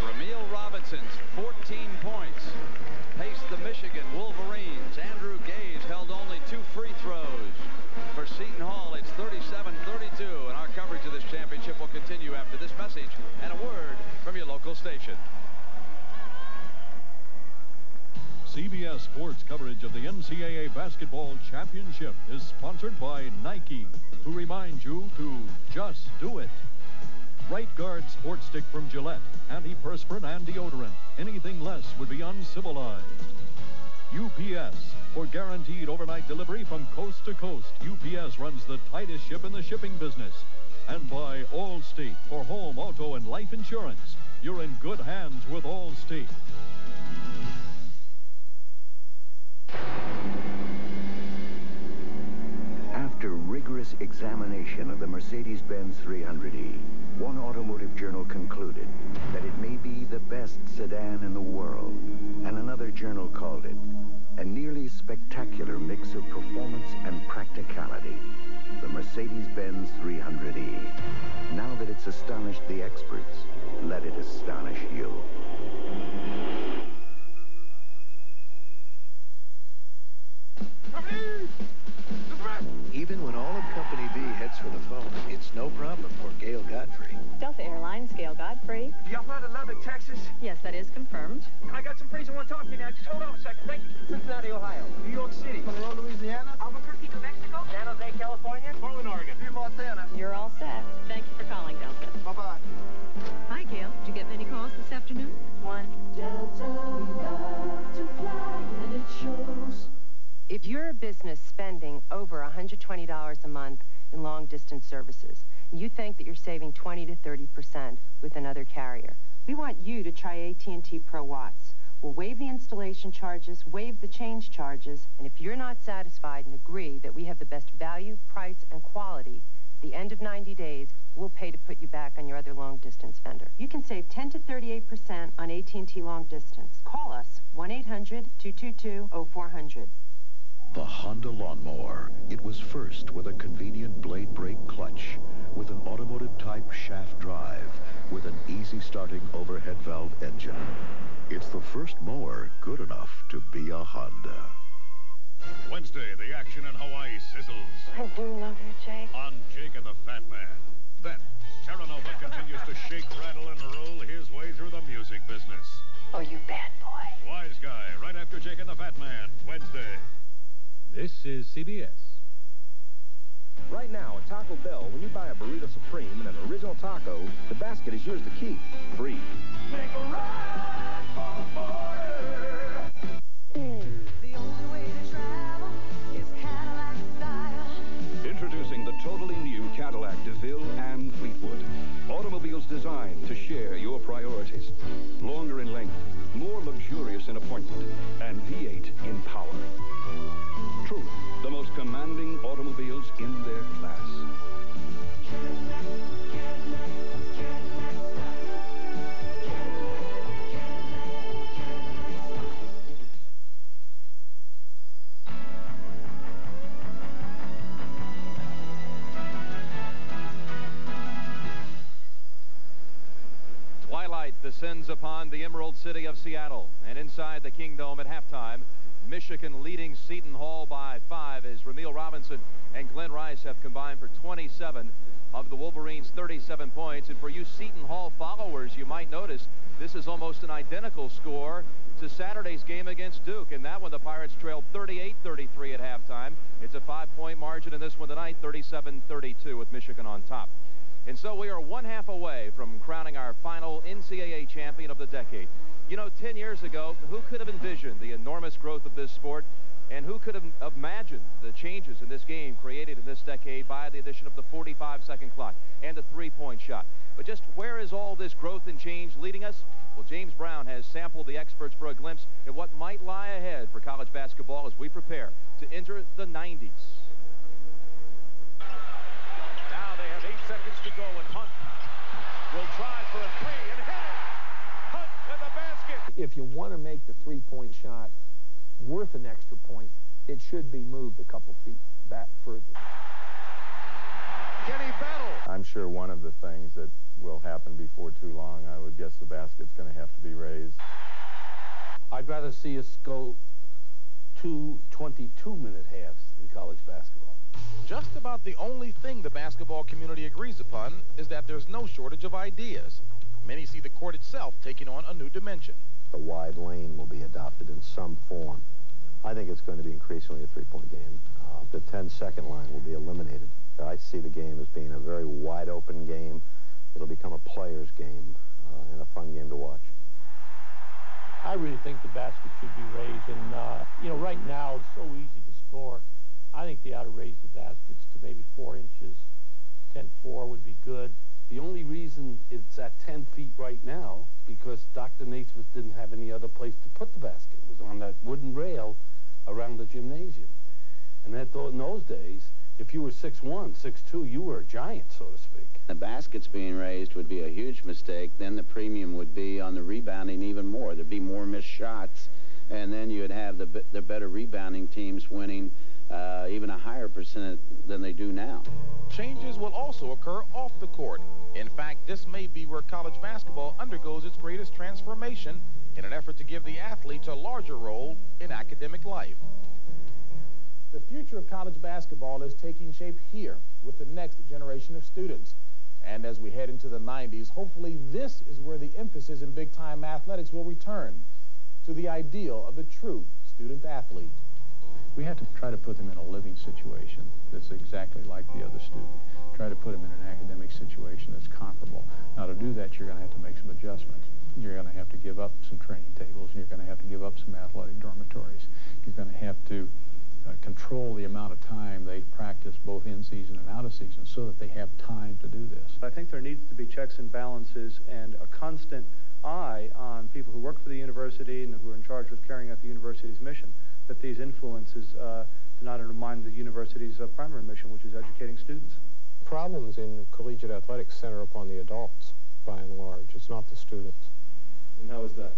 Ramil Robinson's 14 points paced the Michigan Wolverines. Andrew Gaze held only 2 free throws for Seton Hall. station. CBS Sports coverage of the NCAA Basketball Championship is sponsored by Nike, who remind you to just do it. Right Guard Sports Stick from Gillette, antiperspirant and deodorant. Anything less would be uncivilized. UPS, for guaranteed overnight delivery from coast to coast. UPS runs the tightest ship in the shipping business. And by Allstate, for home, auto, and life insurance. You're in good hands with Allstate. After rigorous examination of the Mercedes-Benz 300E, one automotive journal concluded that it may be the best sedan in the world, and another journal called it a nearly spectacular mix of performance and practicality. The Mercedes-Benz 300E. Now that it's astonished the experts, let it astonish you. Even when all of Company B heads for the phone, it's no problem for Gail Godfrey. Delta Airlines, Gail Godfrey. Y'all fly to Lubbock, Texas? Yes, that is confirmed. I got some friends who want to talk to you now. Just hold on a second. Thank you. Cincinnati, Ohio. New York City. Monroe, Louisiana. Albuquerque, New Mexico. San Jose, California. Portland, Oregon. Butte, Montana. You're all set. Thank you for calling, Delta. Bye-bye. Hi, Gail. Did you get many calls this afternoon? One. Delta, we love to fly, and it shows. If you're a business spending over $120 a month in long-distance services, and you think that you're saving 20 to 30% with another carrier, we want you to try AT&T Pro Watts. We'll waive the installation charges, waive the change charges, and if you're not satisfied and agree that we have the best value, price, and quality, at the end of 90 days, we'll pay to put you back on your other long-distance vendor. You can save 10 to 38% on AT&T long distance. Call us, 1-800-222-0400. The Honda Lawnmower. It was first with a convenient blade brake clutch, with an automotive-type shaft drive, with an easy-starting overhead valve engine. It's the first mower good enough to be a Honda. Wednesday, the action in Hawaii sizzles. I do love you, Jake. On Jake and the Fat Man. Then, Terranova continues to shake, rattle, and roll his way through the music business. Oh, you bad boy. Wise Guy, right after Jake and the Fat Man, Wednesday. This is CBS. Right now at Taco Bell, when you buy a Burrito Supreme and an original taco, the basket is yours to keep, free. Make a ride for the border. The only way to travel is Cadillac style. Introducing the totally new Cadillac DeVille and Fleetwood. Automobiles designed to share your priorities. Longer in length, more luxurious in appointment, and V8 in power. Truly, the most commanding automobiles in their class. Twilight descends upon the Emerald City of Seattle, and inside the Kingdome at halftime, Michigan leading Seton Hall by 5 as Ramil Robinson and Glenn Rice have combined for 27 of the Wolverines' 37 points. And for you Seton Hall followers, you might notice this is almost an identical score to Saturday's game against Duke. In that one, the Pirates trailed 38-33 at halftime. It's a 5-point margin in this one tonight, 37-32 with Michigan on top. And so we are 1 half away from crowning our final NCAA champion of the decade. You know, 10 years ago, who could have envisioned the enormous growth of this sport, and who could have imagined the changes in this game created in this decade by the addition of the 45-second clock and the three-point shot? But just where is all this growth and change leading us? Well, James Brown has sampled the experts for a glimpse at what might lie ahead for college basketball as we prepare to enter the 90s. Now they have 8 seconds to go, and Hunt will try for a three and hit it. Hunt in the basket. If you want to make the three-point shot worth an extra point, it should be moved a couple feet back further. Kenny Battle. I'm sure one of the things that will happen before too long, I would guess the basket's going to have to be raised. I'd rather see us go 2 22-minute halves in college basketball. Just about the only thing the basketball community agrees upon is that there's no shortage of ideas. Many see the court itself taking on a new dimension. A wide lane will be adopted in some form. I think it's going to be increasingly a three-point game. The 10-second line will be eliminated. I see the game as being a very wide-open game. It'll become a player's game and a fun game to watch. I really think the basket should be raised, and you know, right now it's so easy to score. I think they ought to raise the baskets to maybe 4 inches. 10-4 would be good. The only reason it's at 10 feet right now, because Dr. Naismith didn't have any other place to put the basket. It was on that wooden rail around the gymnasium. And in those days, if you were 6'1", 6'2", you were a giant, so to speak. The baskets being raised would be a huge mistake. Then the premium would be on the rebounding even more. There'd be more missed shots, and then you'd have the better rebounding teams winning even a higher percent than they do now. Changes will also occur off the court. In fact, this may be where college basketball undergoes its greatest transformation in an effort to give the athletes a larger role in academic life. The future of college basketball is taking shape here with the next generation of students. And as we head into the 90s, hopefully this is where the emphasis in big-time athletics will return to the ideal of the true student athlete. We have to try to put them in a living situation that's exactly like the other student. Try to put them in an academic situation that's comparable. Now, to do that, you're going to have to make some adjustments. You're going to have to give up some training tables, and you're going to have to give up some athletic dormitories. You're going to have to control the amount of time they practice both in season and out of season so that they have time to do this. I think there needs to be checks and balances and a constant eye on people who work for the university and who are in charge of carrying out the university's mission, that these influences do not undermine the university's primary mission, which is educating students. Problems in collegiate athletics center upon the adults, by and large. It's not the students. And how is that?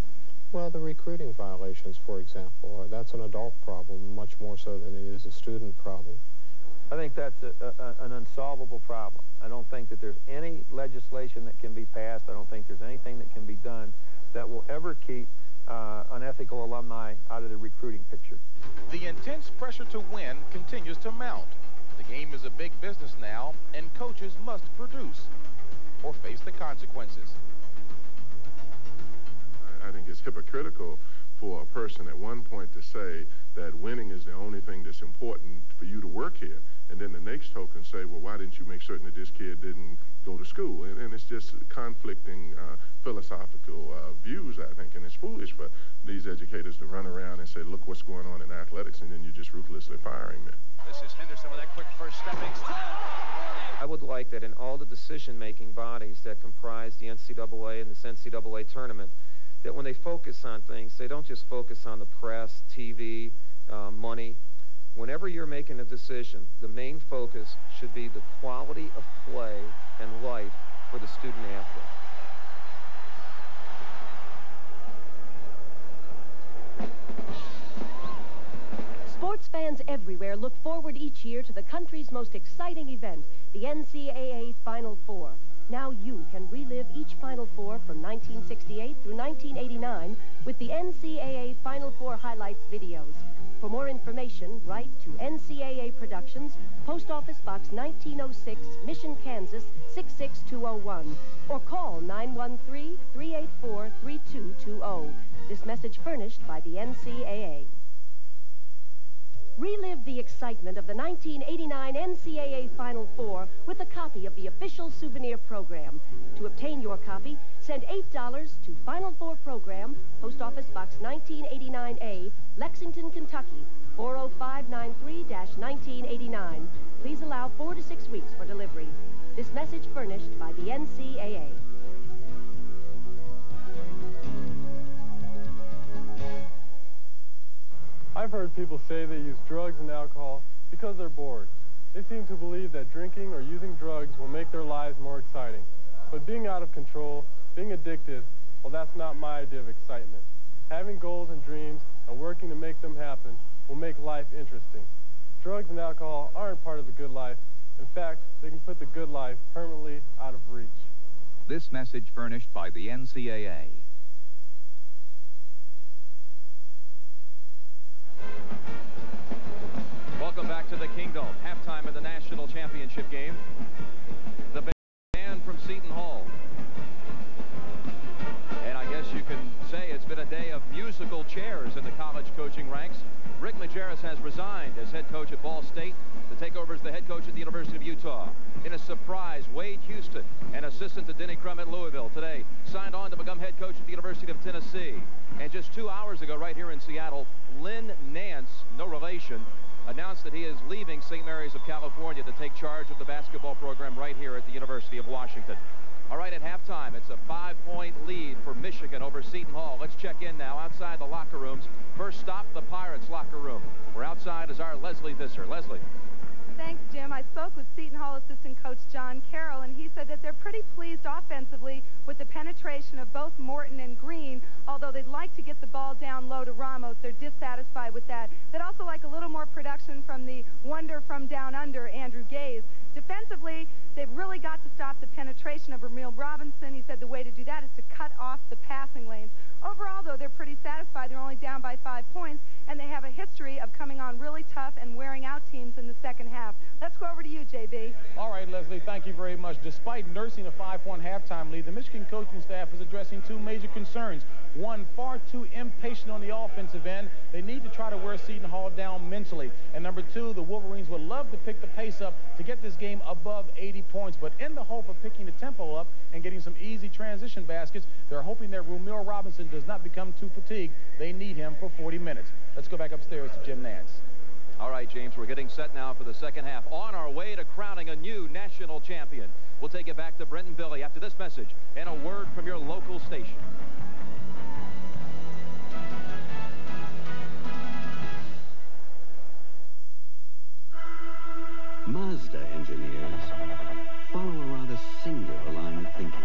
Well, the recruiting violations, for example, that's an adult problem much more so than it is a student problem. I think that's an unsolvable problem. I don't think that there's any legislation that can be passed. I don't think there's anything that can be done that will ever keep unethical alumni out of the recruiting picture. The intense pressure to win continues to mount. The game is a big business now, and coaches must produce or face the consequences. I think it's hypocritical for a person at one point to say that winning is the only thing that's important for you to work here, and then the next token say, well, why didn't you make certain that this kid didn't go to school? And it's just conflicting philosophical views, I think, and it's foolish for these educators to run around and say, look what's going on in athletics, and then you're just ruthlessly firing them. This is Henderson with that quick first stepping stone. I would like that in all the decision-making bodies that comprise the NCAA and this NCAA tournament, that when they focus on things, they don't just focus on the press, TV, money. Whenever you're making a decision, the main focus should be the quality of play and life for the student athlete. Sports fans everywhere look forward each year to the country's most exciting event, the NCAA Final Four. Now you can relive each Final Four from 1968 through 1989 with the NCAA Final Four highlights videos. For more information, write to NCAA Productions, Post Office Box 1906, Mission, Kansas 66201, or call 913-384-3220. This message furnished by the NCAA. Relive the excitement of the 1989 NCAA Final Four with a copy of the official souvenir program. To obtain your copy, send $8 to Final Four Program, Post Office Box 1989A, Lexington, Kentucky, 40593-1989. Please allow 4 to 6 weeks for delivery. This message furnished by the NCAA. I've heard people say they use drugs and alcohol because they're bored. They seem to believe that drinking or using drugs will make their lives more exciting. But being out of control, being addicted, well, that's not my idea of excitement. Having goals and dreams and working to make them happen will make life interesting. Drugs and alcohol aren't part of the good life. In fact, they can put the good life permanently out of reach. This message furnished by the NCAA. Welcome back to the Kingdome. Halftime of the national championship game. The band from Seton Hall. State to take over as the head coach at the University of Utah. In a surprise, Wade Houston, an assistant to Denny Crum at Louisville, today signed on to become head coach at the University of Tennessee. And just 2 hours ago, right here in Seattle, Lynn Nance, no relation, announced that he is leaving St. Mary's of California to take charge of the basketball program right here at the University of Washington. All right, at halftime, it's a 5-point lead for Michigan over Seton Hall. Let's check in now outside the locker rooms. First stop, the Pirates locker room. We're outside is our Leslie Visser. Leslie. Thanks, Jim. I spoke with Seton Hall assistant coach John Carroll, and he said that they're pretty pleased offensively with the penetration of both Morton and Green, although they'd like to get the ball down low to Ramos. They're dissatisfied with that. They'd also like a little more production from the wonder from down under, Andrew Gaze. Defensively, they've really got to stop the penetration of Ramil Robinson. He said the way to do that is to cut off the passing lanes. Overall, though, they're pretty satisfied. They're only down by 5 points, and they have a history of coming on really tough and wearing out teams in the second half. Let's go over to you, JB. All right, Leslie, thank you very much. Despite nursing a 5-point halftime lead, the Michigan coaching staff is addressing 2 major concerns. One, far too impatient on the offensive end. They need to try to wear Seton Hall down mentally. And number 2, the Wolverines would love to pick the pace up to get this game above 80 points. But in the hope of picking the tempo up and getting some easy transition baskets, they're hoping that Ramil Robinson does not become too fatigued. They need him for 40 minutes. Let's go back upstairs to Jim Nance. All right, James, we're getting set now for the second half. On our way to crowning a new national champion. We'll take it back to Brent and Billy after this message and a word from your local station. Mazda engineers follow a rather singular line of thinking.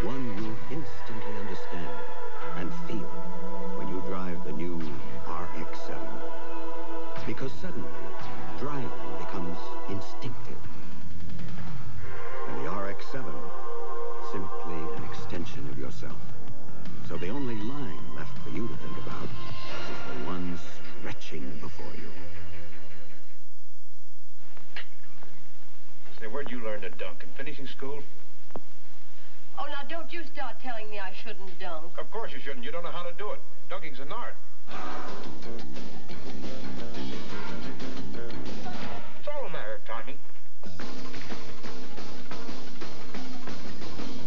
One you instantly understand and feel when you drive the new RX-7. Because suddenly, driving becomes instinctive. And the RX-7, simply an extension of yourself. So the only line left for you to think about is the one stretching before you. Say, where'd you learn to dunk? In finishing school? Oh, now don't you start telling me I shouldn't dunk. Of course you shouldn't. You don't know how to do it. Dunking's an art. It's all a matter of timing.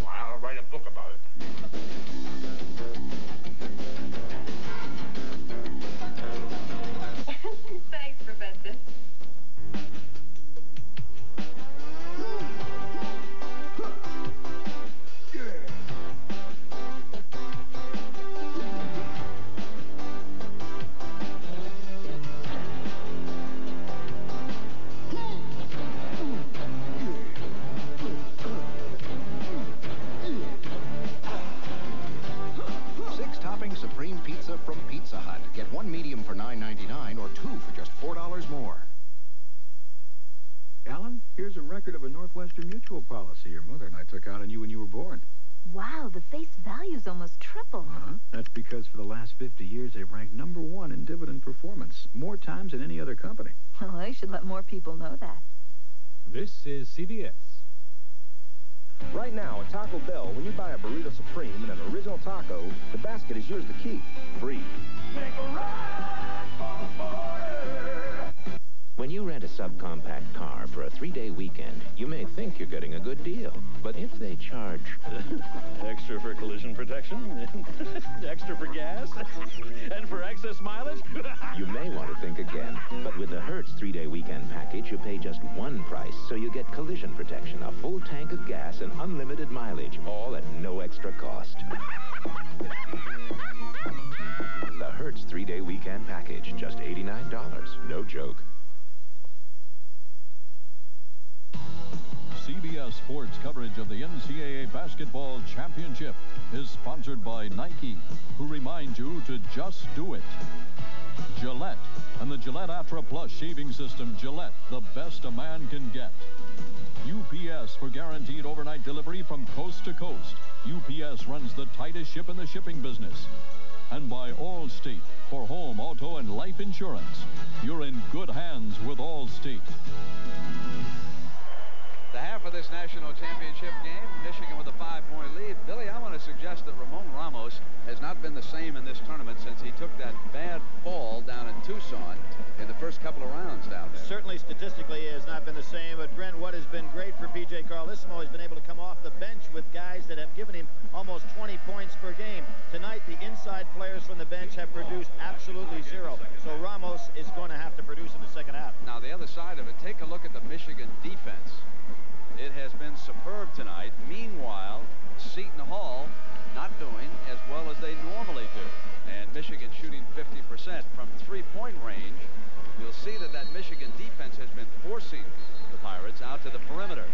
I'll write a book about it. Thanks, Professor. Supreme Pizza from Pizza Hut. Get 1 medium for $9.99 or 2 for just $4 more. Alan, here's a record of a Northwestern Mutual policy your mother and I took out on you when you were born. Wow, the face value's almost tripled. That's because for the last 50 years they've ranked #1 in dividend performance, more times than any other company. Well, I should let more people know that. This is CBS. Right now at Taco Bell, when you buy a Burrito Supreme and an original taco, the basket is yours to keep, free. When you rent a subcompact car for a 3-day weekend, you may think you're getting a good deal. But if they charge... extra for collision protection, extra for gas, and for excess mileage? You may want to think again. But with the Hertz 3-day weekend package, you pay just one price, so you get collision protection, a full tank of gas, and unlimited mileage, all at no extra cost. The Hertz 3-day weekend package, just $89. No joke. CBS Sports coverage of the NCAA Basketball Championship is sponsored by Nike, who remind you to just do it. Gillette and the Gillette Atra Plus shaving system. Gillette, the best a man can get. UPS for guaranteed overnight delivery from coast to coast. UPS runs the tightest ship in the shipping business. And by Allstate for home, auto, and life insurance. You're in good hands with Allstate. The half of this national championship game. Michigan with a 5-point lead. Billy, I want to suggest that Ramon Ramos has not been the same in this tournament since he took that bad fall down in Tucson in the first couple of rounds down there. Certainly statistically he has not been the same, but Brent, what has been great for P.J. Carlissimo has been able to come off the bench with guys that have given him almost 20 points per game. Tonight the inside players from the bench have produced absolutely zero, so Ramos is going to have to produce in the second half. Now the other side of it, take a look at the Michigan defense. It has been superb tonight. Meanwhile, Seton Hall not doing as well as they normally do. And Michigan shooting 50% from three-point range. You'll see that Michigan defense has been forcing the Pirates out to the perimeter.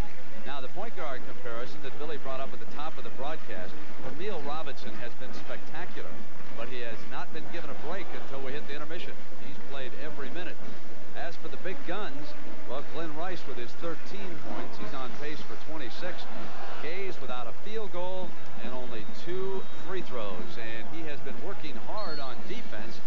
Now, the point guard comparison that Billy brought up at the top of the broadcast, Emil Robinson has been spectacular, but he has not been given a break until we hit the intermission. He's played every minute. As for the big guns, well, Glenn Rice with his 13 points. He's on pace for 26. Gaze without a field goal and only 2 free throws. And he has been working hard on defense.